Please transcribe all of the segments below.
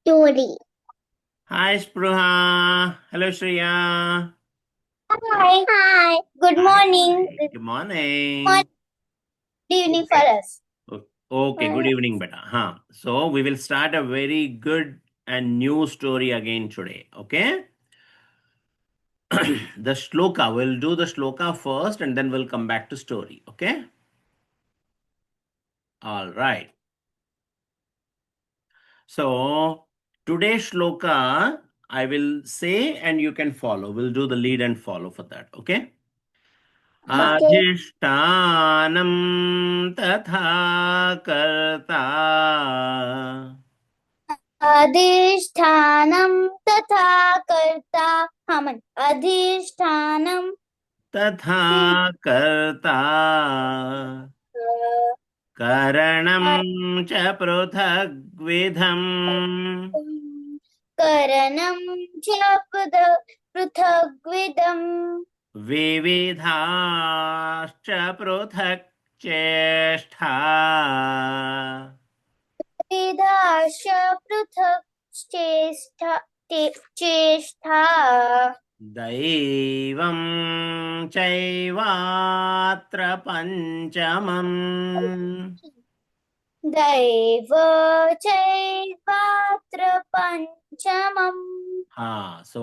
Story. Hi, Spruha. Hello, Shreya. Hi. Hi. Good morning. Hi. Good morning. Good evening for us. Okay, good evening, beta. So we will start a very good and new story again today. Okay. The shloka. We'll do the shloka first and then we'll come back to story. Okay. All right. So today's shloka I will say and you can follow. We'll do the lead and follow for that. Okay. Okay. अधिष्ठानं तथा कर्ता अधिष्ठानं तथा कर्ता. हमन अधिष्ठानं तथा कर्ता करणं च पृथग्विधम् करणं च पृथग्विधम् विविधाश्च पृथक् चेष्टा विविधाश्च पृथक् चेष्टा दैवं चैवात्र पञ्चमम् दैव चैवात्र पञ्चमम्. So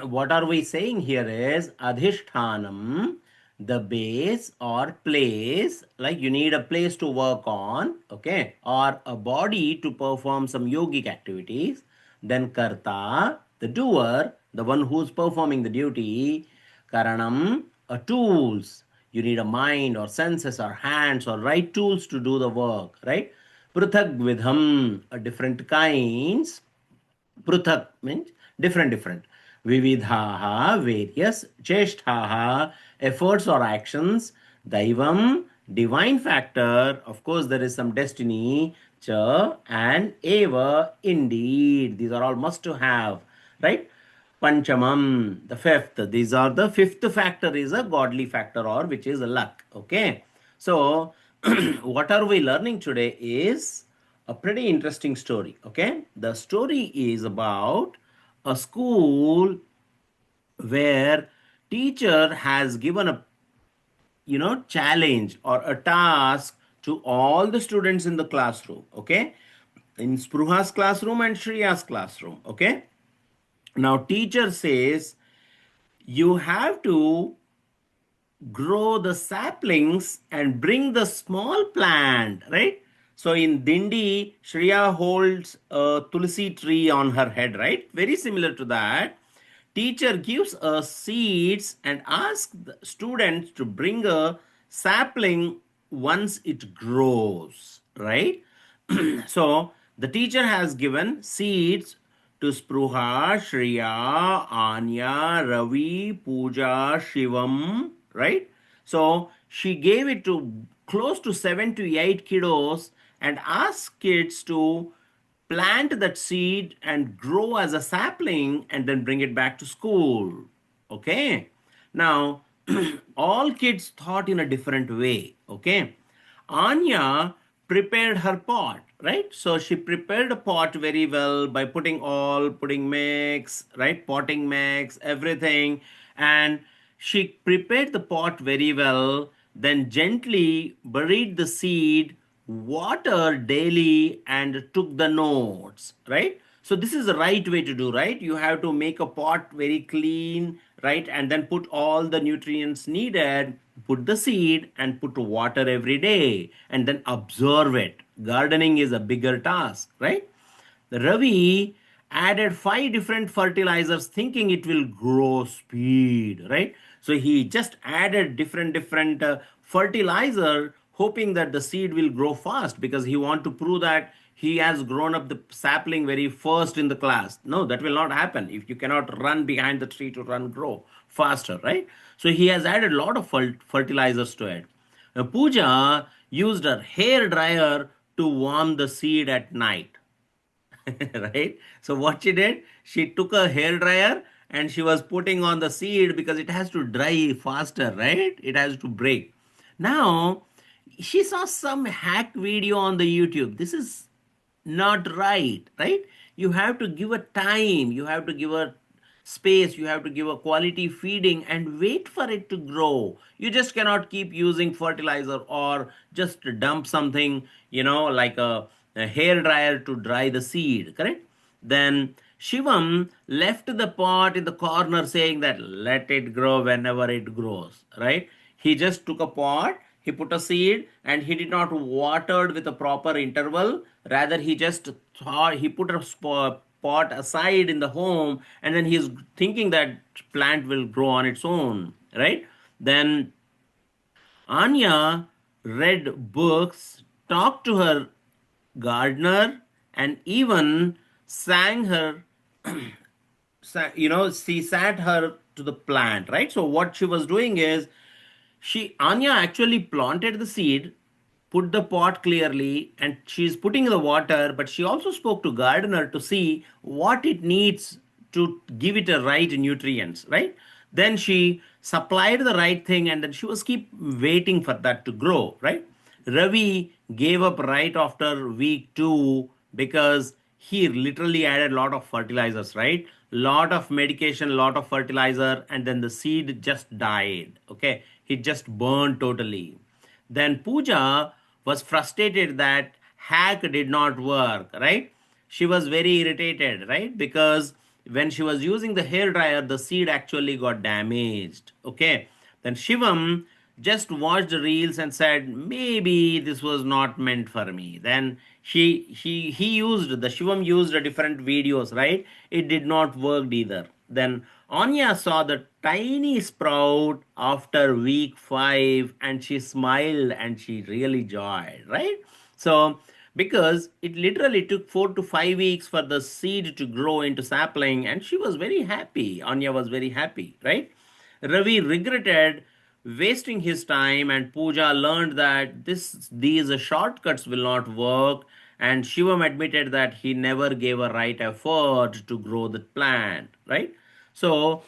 what are we saying here is adhiṣṭhānam, the base or place, like you need a place to work on, okay, or a body to perform some yogic activities. Then kartā, the doer, the one who's performing the duty, karaṇam, a tools. You need a mind or senses or hands or right tools to do the work, right? Pṛthagvidham, a different kinds. Pruthak means different, different. Vividhāḥ, various. Ceṣṭāḥ, efforts or actions. Daivam, divine factor. Of course, there is some destiny. Cha and eva, indeed. These are all must to have, right? Pañcamam, the fifth. These are the fifth factor is a godly factor or which is luck. Okay. So, what are we learning today is a pretty interesting story. Okay. The story is about a school where teacher has given a challenge or a task to all the students in the classroom. Okay. In Spruha's classroom and Shriya's classroom. Okay. Now teacher says you have to grow the saplings and bring the small plant, right? So in Dindi, Shriya holds a tulsi tree on her head, right? Very similar to that. Teacher gives us seeds and asks the students to bring a sapling once it grows, right? So the teacher has given seeds to Spruha, Shriya, Anya, Ravi, Pooja, Shivam, right? So she gave it to close to 7 to 8 kiddos and asked kids to plant that seed and grow as a sapling and then bring it back to school. Okay. Now, all kids thought in a different way. Okay. Anya prepared her pot, right? So she prepared a pot very well by putting mix, right? Potting mix, everything. And she prepared the pot very well, then gently buried the seed, water daily, and took the notes, right? So this is the right way to do, right? You have to make a pot very clean, right? And then put all the nutrients needed, put the seed and put water every day and then observe it. Gardening is a bigger task, right? Ravi added 5 different fertilizers thinking it will grow speed, right? So he just added different fertilizer hoping that the seed will grow fast because he want to prove that he has grown up the sapling very first in the class. No, that will not happen if you cannot run behind the tree to run grow faster, right? So he has added a lot of fertilizers to it. Pooja used her hair dryer to warm the seed at night. Right? So what she did, she took a hair dryer and she was putting on the seed because it has to dry faster, right? It has to break. Now, she saw some hack video on the YouTube. This is not right, right? You have to give a time, you have to give a space, you have to give a quality feeding and wait for it to grow. You just cannot keep using fertilizer or just dump something, like a hair dryer to dry the seed, correct? Then Shivam left the pot in the corner saying that let it grow whenever it grows, right? He just took a pot, he put a seed, and he did not water it with a proper interval. Rather, he just thought he put a pot aside in the home, and then he's thinking that plant will grow on its own, right? Then Anya read books, talked to her gardener, and even sang her, she sat her to the plant, right? So what she was doing is, Anya actually planted the seed, put the pot clearly, and she's putting the water, but she also spoke to gardener to see what it needs to give it a right nutrients, right? Then she supplied the right thing, and then she was keep waiting for that to grow, right? Ravi gave up right after week 2 because he literally added a lot of fertilizers, right? Lot of medication, lot of fertilizer, and then the seed just died. Okay, it just burned totally. Then Pooja was frustrated that hack did not work, right? She was very irritated, right? Because when she was using the hair dryer, the seed actually got damaged. Okay. Then Shivam just watched the reels and said, maybe this was not meant for me. Then the Shivam used a different videos, right? It did not work either. Then Anya saw the tiny sprout after week 5 and she smiled and she really joyed, right? So, because it literally took 4 to 5 weeks for the seed to grow into sapling, and she was very happy. Anya was very happy, right? Ravi regretted wasting his time, and Pooja learned that these shortcuts will not work. And Shivam admitted that he never gave a right effort to grow the plant, right? So,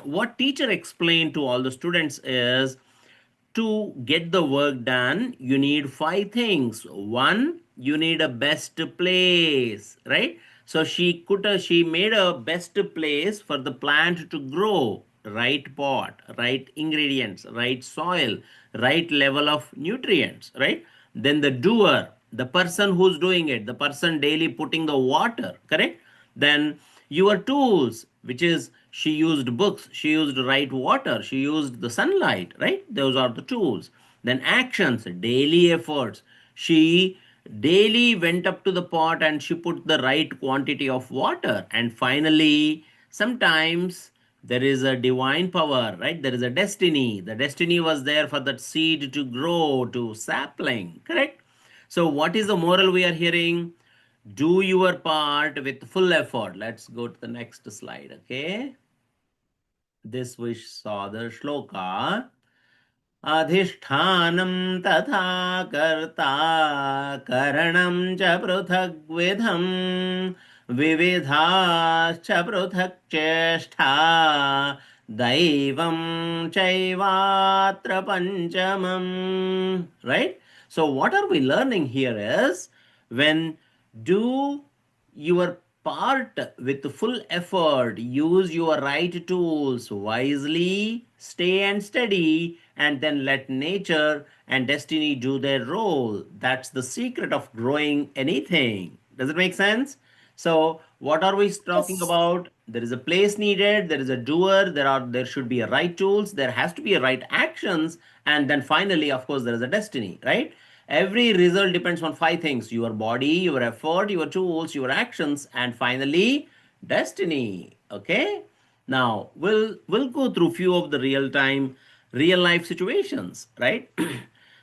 what teacher explained to all the students is to get the work done, you need 5 things. One, you need a best place, right? So she made a best place for the plant to grow. Right pot, right ingredients, right soil, right level of nutrients, right? Then the doer, the person who's doing it, the person daily putting the water, correct? Then your tools, which is she used books, she used right water, she used the sunlight, right? Those are the tools. Then actions, daily efforts. She daily went up to the pot and she put the right quantity of water. And finally, sometimes there is a divine power, right? There is a destiny. The destiny was there for that seed to grow to sapling, correct? So, what is the moral we are hearing? Do your part with full effort. Let's go to the next slide, okay? This we saw the shloka. Adhiṣṭhānam tatha kartā karanam cha pṛthagvidham vividhāश्च पृथक् ceṣṭhā daivam chaivātra pañcamam. Right? So what are we learning here is when do your part with full effort, use your right tools wisely, stay and steady, and then let nature and destiny do their role. That's the secret of growing anything. Does it make sense? So what are we talking Yes. about? There is a place needed, there is a doer, there should be a right tools, there has to be a right actions, and then finally, of course, there is a destiny, right? Every result depends on 5 things: your body, your effort, your tools, your actions, and finally, destiny. Okay? Now we'll go through few of the real life situations, right?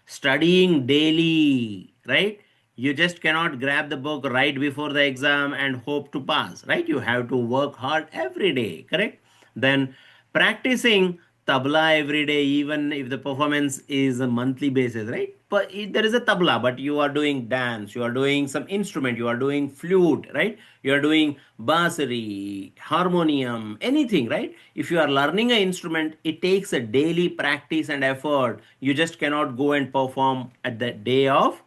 Studying daily, right? You just cannot grab the book right before the exam and hope to pass, right? You have to work hard every day, correct? Then practicing tabla every day, even if the performance is a monthly basis, right? But there is a tabla, but you are doing dance, you are doing some instrument, you are doing flute, right? You are doing bassuri, harmonium, anything, right? If you are learning an instrument, it takes a daily practice and effort. You just cannot go and perform at the day of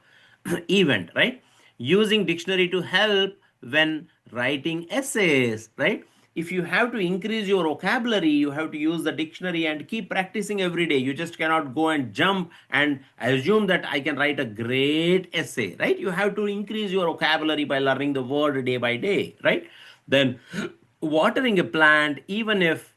event, right? using dictionary to help when writing essays, right? If you have to increase your vocabulary, you have to use the dictionary and keep practicing every day. You just cannot go and jump and assume that I can write a great essay, right? You have to increase your vocabulary by learning the word day by day, right? Then watering a plant, even if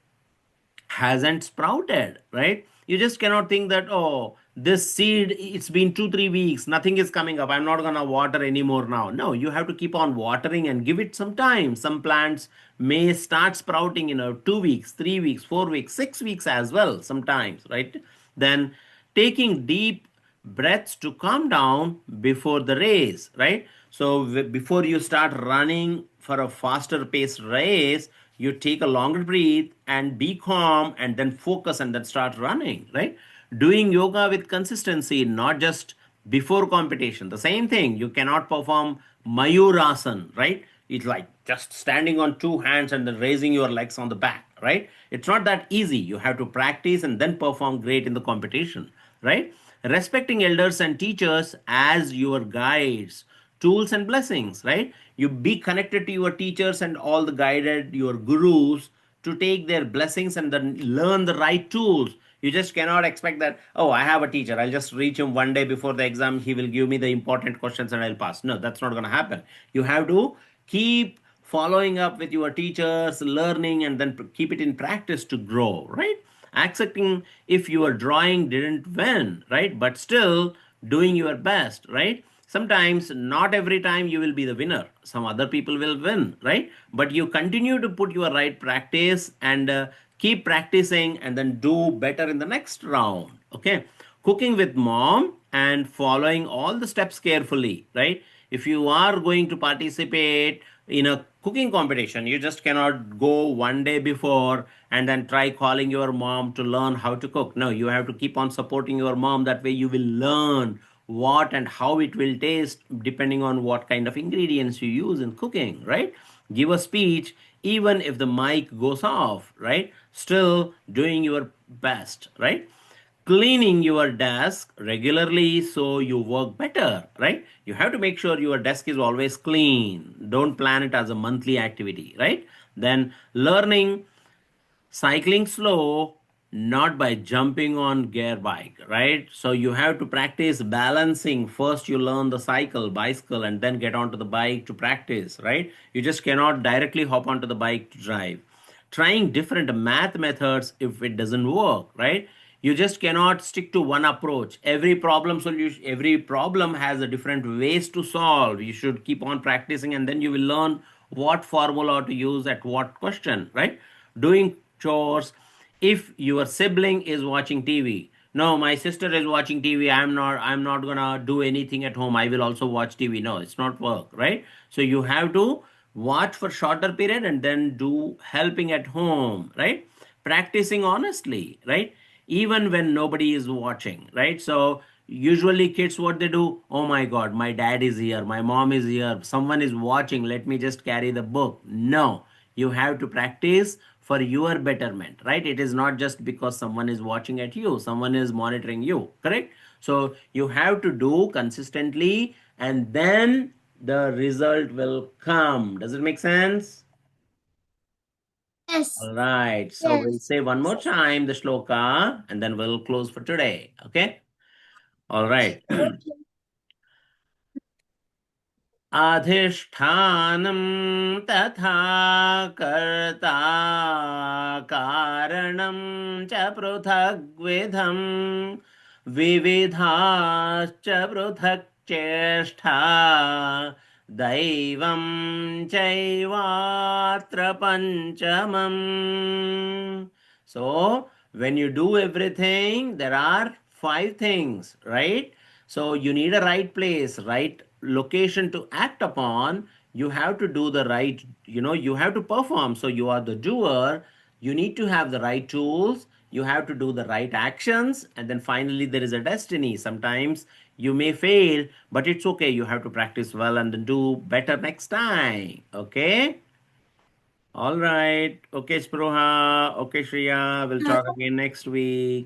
hasn't sprouted, right? You just cannot think that, oh, this seed, it's been 2 3 weeks, nothing is coming up, I'm not gonna water anymore now. No, you have to keep on watering and give it some time. Some plants may start sprouting in 2 weeks, 3 weeks, 4 weeks, 6 weeks as well sometimes, right? Then taking deep breaths to calm down before the race, right? So before you start running for a faster paced race, you take a longer breath and be calm and then focus and then start running, right? Doing yoga with consistency, not just before competition. The same thing, you cannot perform mayurasan, right? It's like just standing on two hands and then raising your legs on the back, right? It's not that easy. You have to practice and then perform great in the competition, right? Respecting elders and teachers as your guides, tools and blessings, right? You be connected to your teachers and all the guided, your gurus, to take their blessings and then learn the right tools. You just cannot expect that, oh, I have a teacher, I'll just reach him one day before the exam, he will give me the important questions and I'll pass. No, that's not going to happen. You have to keep following up with your teachers, learning, and then keep it in practice to grow, right? Accepting if your drawing didn't win, right? But still doing your best, right? Sometimes, not every time you will be the winner. Some other people will win, right? But you continue to put your right practice and keep practicing and then do better in the next round, okay? Cooking with mom and following all the steps carefully, right? If you are going to participate in a cooking competition, you just cannot go one day before and then try calling your mom to learn how to cook. No, you have to keep on supporting your mom. That way you will learn what and how it will taste depending on what kind of ingredients you use in cooking, right? Give a speech even if the mic goes off, right? Still doing your best, right? Cleaning your desk regularly so you work better, right? You have to make sure your desk is always clean. Don't plan it as a monthly activity, right? Then learning cycling slow, not by jumping on gear bike, right? So you have to practice balancing. First you learn the bicycle and then get onto the bike to practice, right? You just cannot directly hop onto the bike to drive. Trying different math methods if it doesn't work, right? You just cannot stick to one approach. Every problem has a different ways to solve. You should keep on practicing and then you will learn what formula to use at what question, right? Doing chores. If your sibling is watching TV, no, my sister is watching TV, I'm not gonna do anything at home, I will also watch TV. No, it's not work, right? So you have to watch for shorter period and then do helping at home, right? Practicing honestly, right? Even when nobody is watching, right? So usually kids, what they do, oh my god, my dad is here, my mom is here, someone is watching, let me just carry the book. No, you have to practice for your betterment, right? It is not just because someone is watching at you, someone is monitoring you, correct? So you have to do consistently and then the result will come. Does it make sense? Yes. All right. So we'll Yes. say one more time the shloka and then we'll close for today. Okay. All right. Okay. अधिष्ठानं तथा कर्ता कारणं च पृथग्विधं विविधाश्च पृथक् चेष्टा दैवं चैवात्र पञ्चमम्. So when you do everything, there are five things, right? So you need a right place, right location to act upon. You have to do the right, you have to perform. So you are the doer. You need to have the right tools. You have to do the right actions. And then finally, there is a destiny. Sometimes you may fail, but it's okay. You have to practice well and then do better next time. Okay? All right. Okay, Spruha. Okay, Shreya. We'll talk again next week.